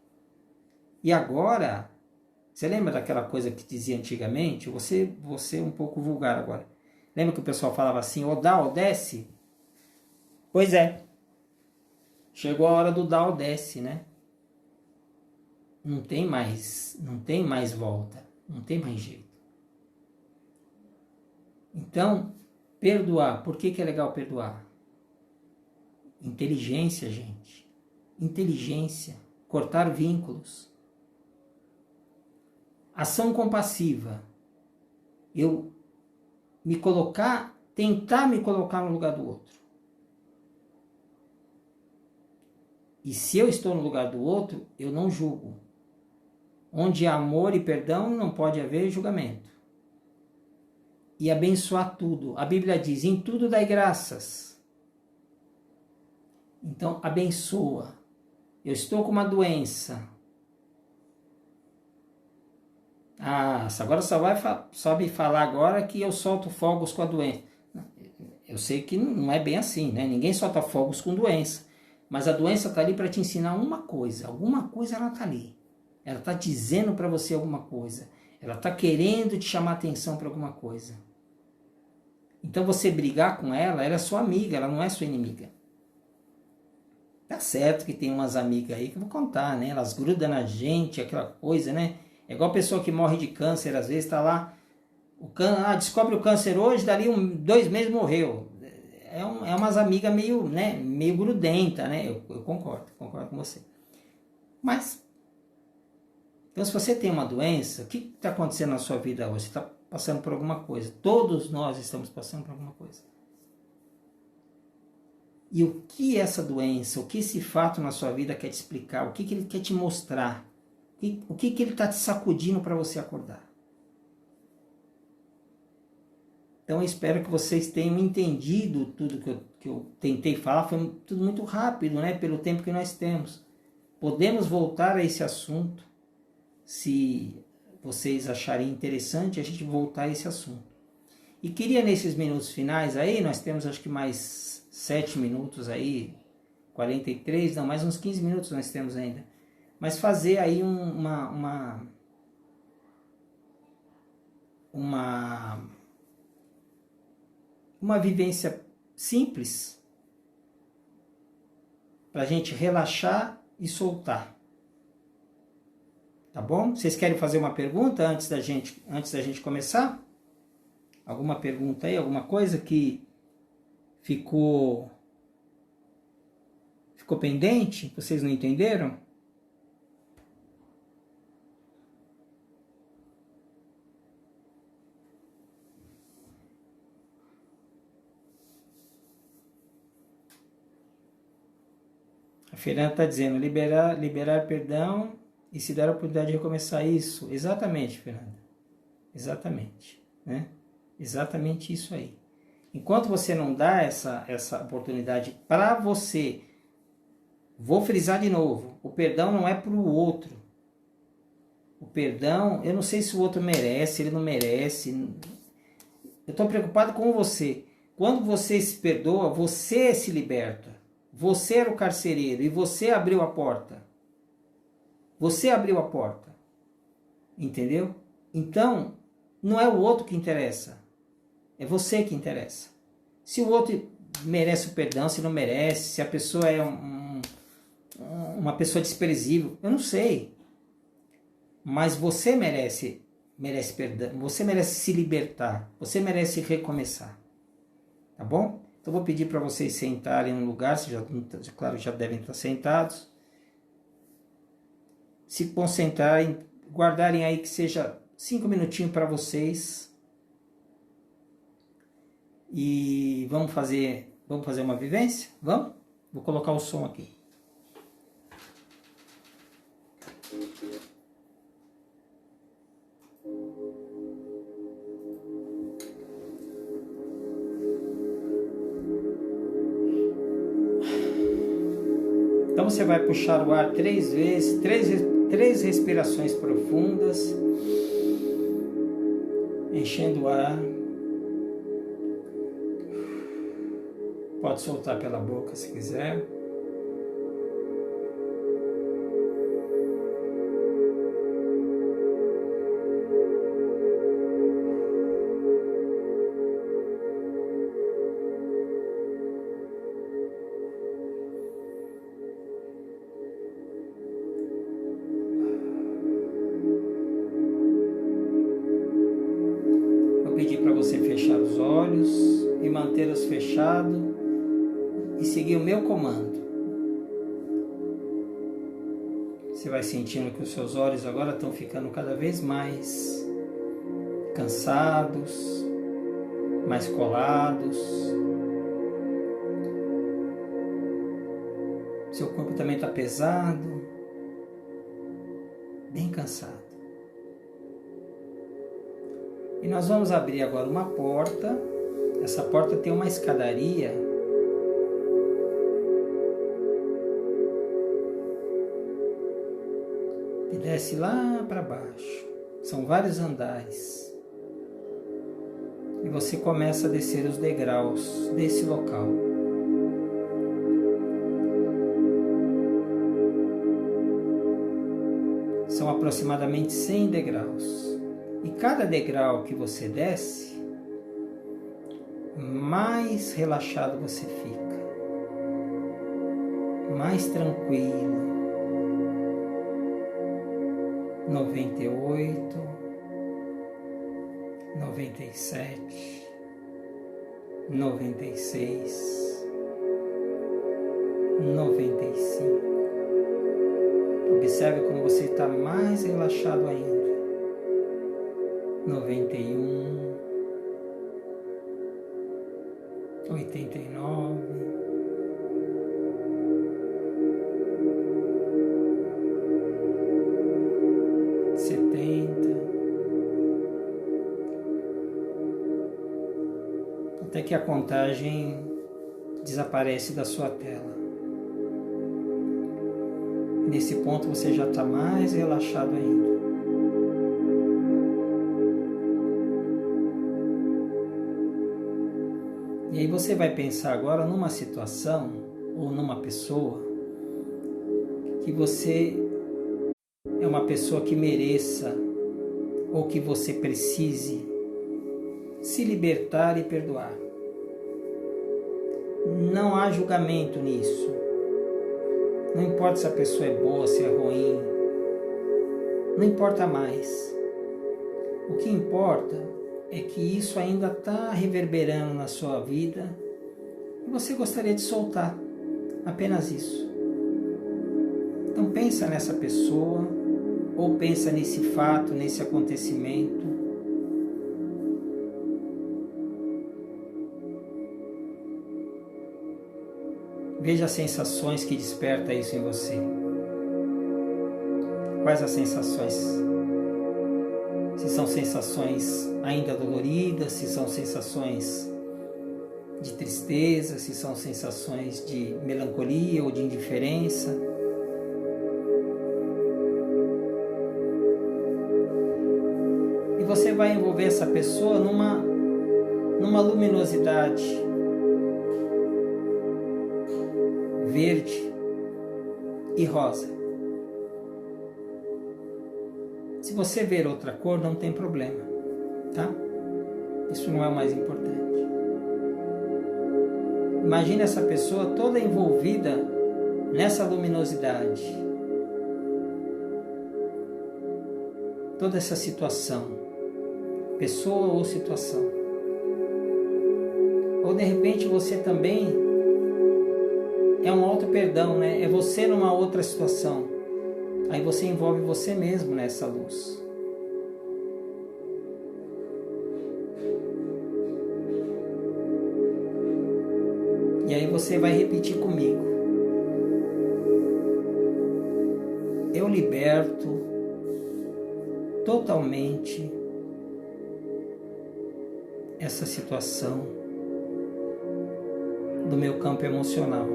E agora, você lembra daquela coisa que dizia antigamente? Você é um pouco vulgar agora. Lembra que o pessoal falava assim, ou dá ou desce? Pois é. Chegou a hora do dá ou desce, né? Não tem mais volta. Não tem mais jeito. Então, perdoar. Por que é legal perdoar? Inteligência, gente. Inteligência. Cortar vínculos. Ação compassiva. Eu tentar me colocar no lugar do outro. E se eu estou no lugar do outro, eu não julgo. Onde há amor e perdão, não pode haver julgamento. E abençoar tudo. A Bíblia diz, em tudo dai graças. Então, abençoa. Eu estou com uma doença. Agora só me falar agora que eu solto fogos com a doença. Eu sei que não é bem assim, né? Ninguém solta fogos com doença. Mas a doença está ali para te ensinar uma coisa. Alguma coisa ela está ali. Ela está dizendo para você alguma coisa. Ela está querendo te chamar atenção para alguma coisa. Então você brigar com ela é sua amiga, ela não é sua inimiga. Tá certo que tem umas amigas aí que eu vou contar, né? Elas grudam na gente, aquela coisa, né? É igual a pessoa que morre de câncer, às vezes está lá, descobre o câncer hoje, dali 2 meses morreu. É umas amigas meio grudenta, né? Eu concordo com você. Mas, então se você tem uma doença, o que está acontecendo na sua vida hoje? Você está passando por alguma coisa. Todos nós estamos passando por alguma coisa. E o que essa doença, o que esse fato na sua vida quer te explicar? O que ele quer te mostrar? O que ele está te sacudindo para você acordar? Então eu espero que vocês tenham entendido tudo que eu tentei falar. Foi tudo muito rápido, né? Pelo tempo que nós temos. Podemos voltar a esse assunto, se vocês acharem interessante a gente voltar a esse assunto. E queria nesses minutos finais aí, nós temos acho que mais 7 minutos aí, 43, não, mais uns 15 minutos nós temos ainda. Mas fazer aí uma vivência simples para a gente relaxar e soltar. Tá bom? Vocês querem fazer uma pergunta antes da gente começar? Alguma pergunta aí? Alguma coisa que ficou pendente? Vocês não entenderam? A Fernanda está dizendo, liberar perdão e se dar a oportunidade de recomeçar isso. Exatamente, Fernanda. Exatamente. Né? Exatamente isso aí. Enquanto você não dá essa oportunidade para você, vou frisar de novo, o perdão não é para o outro. O perdão, eu não sei se o outro merece, ele não merece. Eu estou preocupado com você. Quando você se perdoa, você se liberta. Você era o carcereiro e você abriu a porta. Você abriu a porta. Entendeu? Então, não é o outro que interessa. É você que interessa. Se o outro merece o perdão, se não merece, se a pessoa é uma pessoa desprezível, eu não sei. Mas você merece perdão, você merece se libertar, você merece recomeçar. Tá bom? Então eu vou pedir para vocês sentarem num lugar, claro, já devem estar sentados. Se concentrarem, guardarem aí que seja 5 minutinhos para vocês. E vamos fazer uma vivência? Vamos? Vou colocar o som aqui. Então você vai puxar o ar 3 vezes, 3 respirações profundas, enchendo o ar. Pode soltar pela boca se quiser. Vou pedir para você fechar os olhos e mantê-los fechados e seguir o meu comando. Você vai sentindo que os seus olhos agora estão ficando cada vez mais cansados, mais colados. Seu corpo também está pesado, bem cansado. E nós vamos abrir agora uma porta. Essa porta tem uma escadaria que desce lá para baixo. São vários andares. E você começa a descer os degraus desse local. São aproximadamente 100 degraus. E cada degrau que você desce, mais relaxado você fica, mais tranquilo. 98, 97, 96, 95. Observe como você está mais relaxado ainda. 91, 89, 70, até que a contagem desaparece da sua tela. Nesse ponto você já está mais relaxado ainda. E aí você vai pensar agora numa situação ou numa pessoa que você é uma pessoa que mereça ou que você precise se libertar e perdoar. Não há julgamento nisso. Não importa se a pessoa é boa, se é ruim. Não importa mais. O que importa é que isso ainda está reverberando na sua vida e você gostaria de soltar. Apenas isso. Então pensa nessa pessoa ou pensa nesse fato, nesse acontecimento. Veja as sensações que desperta isso em você. Quais as sensações? Se são sensações ainda doloridas, se são sensações de tristeza, se são sensações de melancolia ou de indiferença. E você vai envolver essa pessoa numa luminosidade verde e rosa. Se você ver outra cor, não tem problema, tá? Isso não é o mais importante. Imagina essa pessoa toda envolvida nessa luminosidade. Toda essa situação, pessoa ou situação. Ou de repente você também é um auto-perdão, né? É você numa outra situação. Aí você envolve você mesmo nessa luz. E aí você vai repetir comigo. Eu liberto totalmente essa situação do meu campo emocional.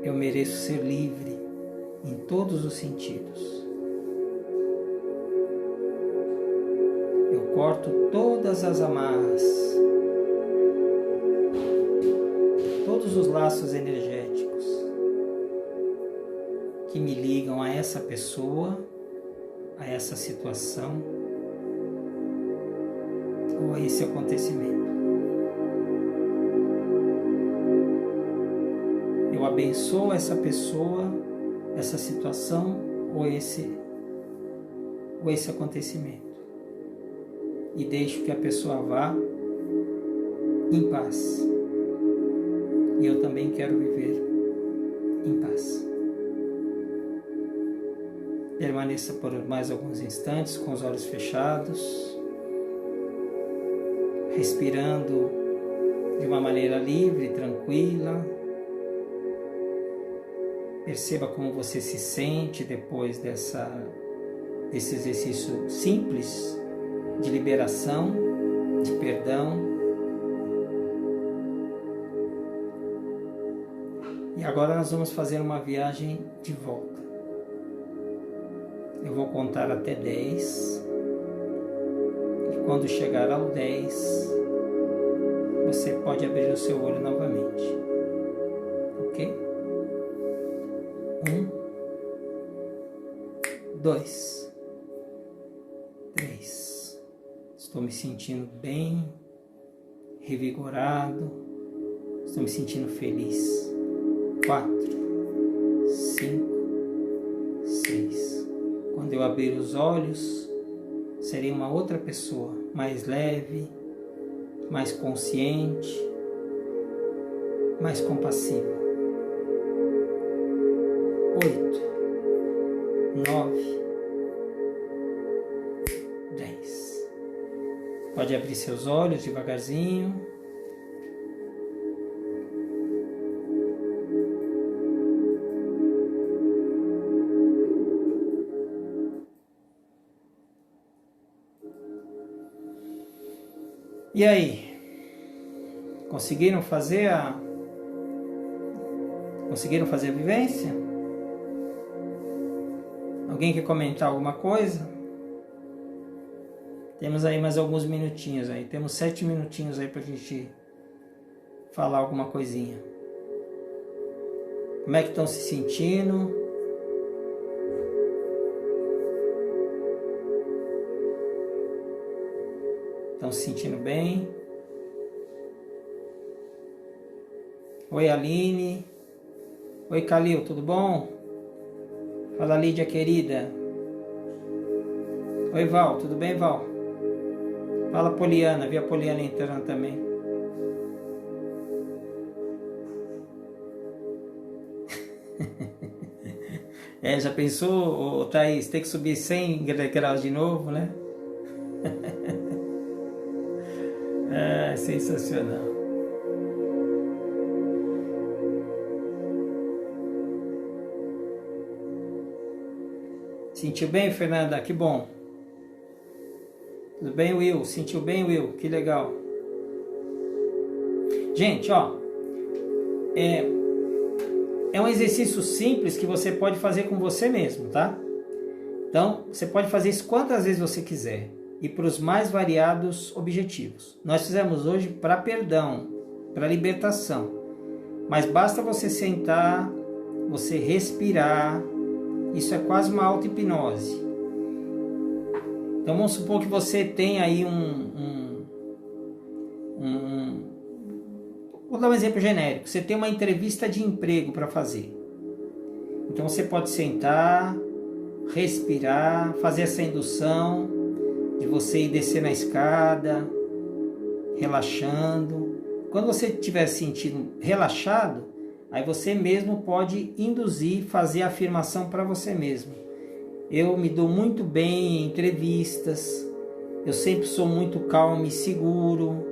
Eu mereço ser livre em todos os sentidos. Eu corto todas as amarras, todos os laços energéticos que me ligam a essa pessoa, a essa situação ou a esse acontecimento. Eu abençoo essa pessoa, essa situação ou esse acontecimento. E deixo que a pessoa vá em paz. E eu também quero viver em paz. Permaneça por mais alguns instantes com os olhos fechados, respirando de uma maneira livre, tranquila. Perceba como você se sente depois desse exercício simples de liberação, de perdão. E agora nós vamos fazer uma viagem de volta. Eu vou contar até 10. E quando chegar ao 10, você pode abrir o seu olho novamente. Ok? 1, 2, 3. Estou me sentindo bem, revigorado. Estou me sentindo feliz. 4, 5, 6. Quando eu abrir os olhos, serei uma outra pessoa, mais leve, mais consciente, mais compassiva. 8, 9, 10. Pode abrir seus olhos devagarzinho. E aí? Conseguiram fazer a vivência? Alguém quer comentar alguma coisa? Temos aí mais alguns minutinhos aí. Temos 7 minutinhos aí pra gente falar alguma coisinha. Como é que estão se sentindo? Estão se sentindo bem? Oi, Aline. Oi, Calil, tudo bom? Fala, Lídia, querida. Oi, Val, tudo bem, Val? Fala, Poliana, vi a Poliana entrando também. Já pensou, Thaís, ter que subir 100 graus de novo, né? Sensacional. Sentiu bem, Fernanda? Que bom. Tudo bem, Will? Sentiu bem, Will? Que legal. Gente, ó, é um exercício simples que você pode fazer com você mesmo, tá? Então, você pode fazer isso quantas vezes você quiser e para os mais variados objetivos. Nós fizemos hoje para perdão, para libertação. Mas basta você sentar, você respirar. Isso é quase uma auto-hipnose. Então vamos supor que você tem aí vou dar um exemplo genérico. Você tem uma entrevista de emprego para fazer. Então você pode sentar, respirar, fazer essa indução de você ir descer na escada, relaxando. Quando você estiver se sentindo relaxado, aí você mesmo pode induzir, fazer a afirmação para você mesmo. Eu me dou muito bem em entrevistas, eu sempre sou muito calmo e seguro,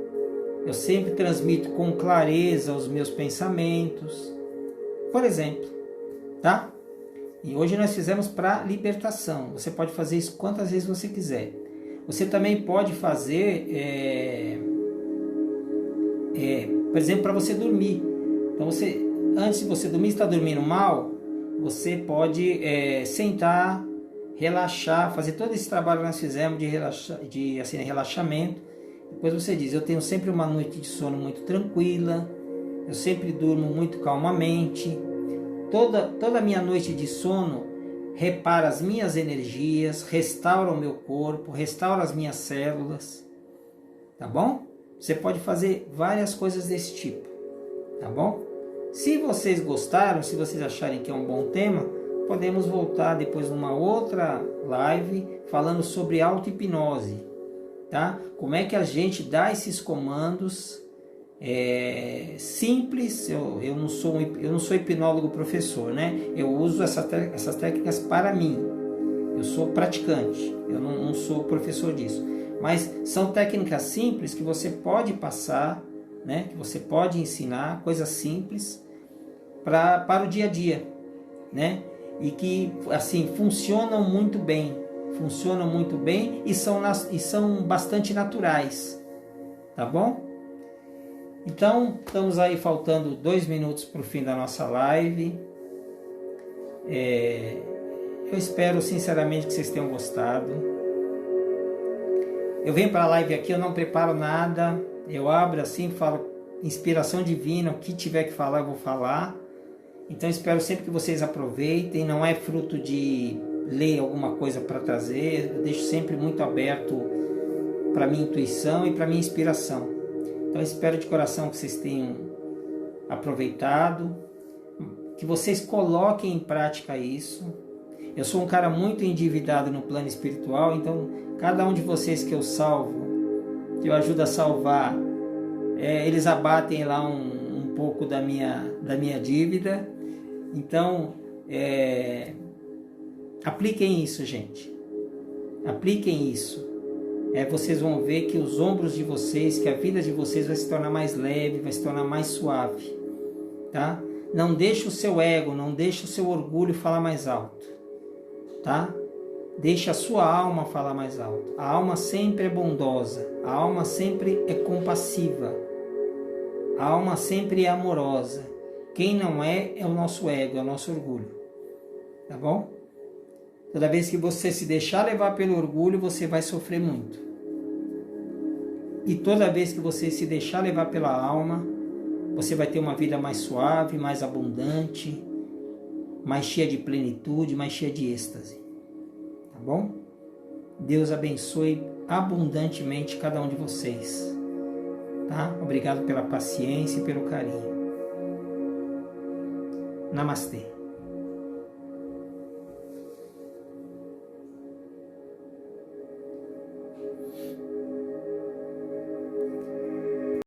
eu sempre transmito com clareza os meus pensamentos, por exemplo, tá? E hoje nós fizemos para libertação. Você pode fazer isso quantas vezes você quiser. Você também pode fazer, por exemplo, para você dormir. Então você, antes de você dormir, está dormindo mal, você pode sentar, relaxar, fazer todo esse trabalho que nós fizemos de relaxamento. Depois você diz: eu tenho sempre uma noite de sono muito tranquila, eu sempre durmo muito calmamente, toda a minha noite de sono repara as minhas energias, restaura o meu corpo, restaura as minhas células, tá bom? Você pode fazer várias coisas desse tipo, tá bom? Se vocês gostaram, se vocês acharem que é um bom tema, podemos voltar depois numa outra live falando sobre auto-hipnose, tá? Como é que a gente dá esses comandos simples. Eu não sou hipnólogo professor, né? Eu uso essas técnicas para mim. Eu sou praticante, eu não sou professor disso. Mas são técnicas simples que você pode passar, né? Que você pode ensinar, coisas simples para o dia a dia, né? E que assim funcionam muito bem e são bastante naturais, tá bom? Então estamos aí faltando 2 minutos para o fim da nossa live. Eu espero sinceramente que vocês tenham gostado. Eu venho para a live aqui, eu não preparo nada, eu abro assim, falo inspiração divina, o que tiver que falar eu vou falar. Então espero sempre que vocês aproveitem, não é fruto de ler alguma coisa para trazer, eu deixo sempre muito aberto para minha intuição e para minha inspiração. Então espero de coração que vocês tenham aproveitado, que vocês coloquem em prática isso. Eu sou um cara muito endividado no plano espiritual, então cada um de vocês que eu salvo, que eu ajudo a salvar, eles abatem lá um pouco da minha dívida. Então, apliquem isso, gente. Apliquem isso. Vocês vão ver que os ombros de vocês, que a vida de vocês vai se tornar mais leve, vai se tornar mais suave, tá? Não deixe o seu ego, não deixe o seu orgulho falar mais alto, tá? Deixe a sua alma falar mais alto. A alma sempre é bondosa, a alma sempre é compassiva, a alma sempre é amorosa. Quem não é o nosso ego, é o nosso orgulho, tá bom? Toda vez que você se deixar levar pelo orgulho, você vai sofrer muito. E toda vez que você se deixar levar pela alma, você vai ter uma vida mais suave, mais abundante, mais cheia de plenitude, mais cheia de êxtase. Tá bom? Deus abençoe abundantemente cada um de vocês. Tá? Obrigado pela paciência e pelo carinho. Namastê.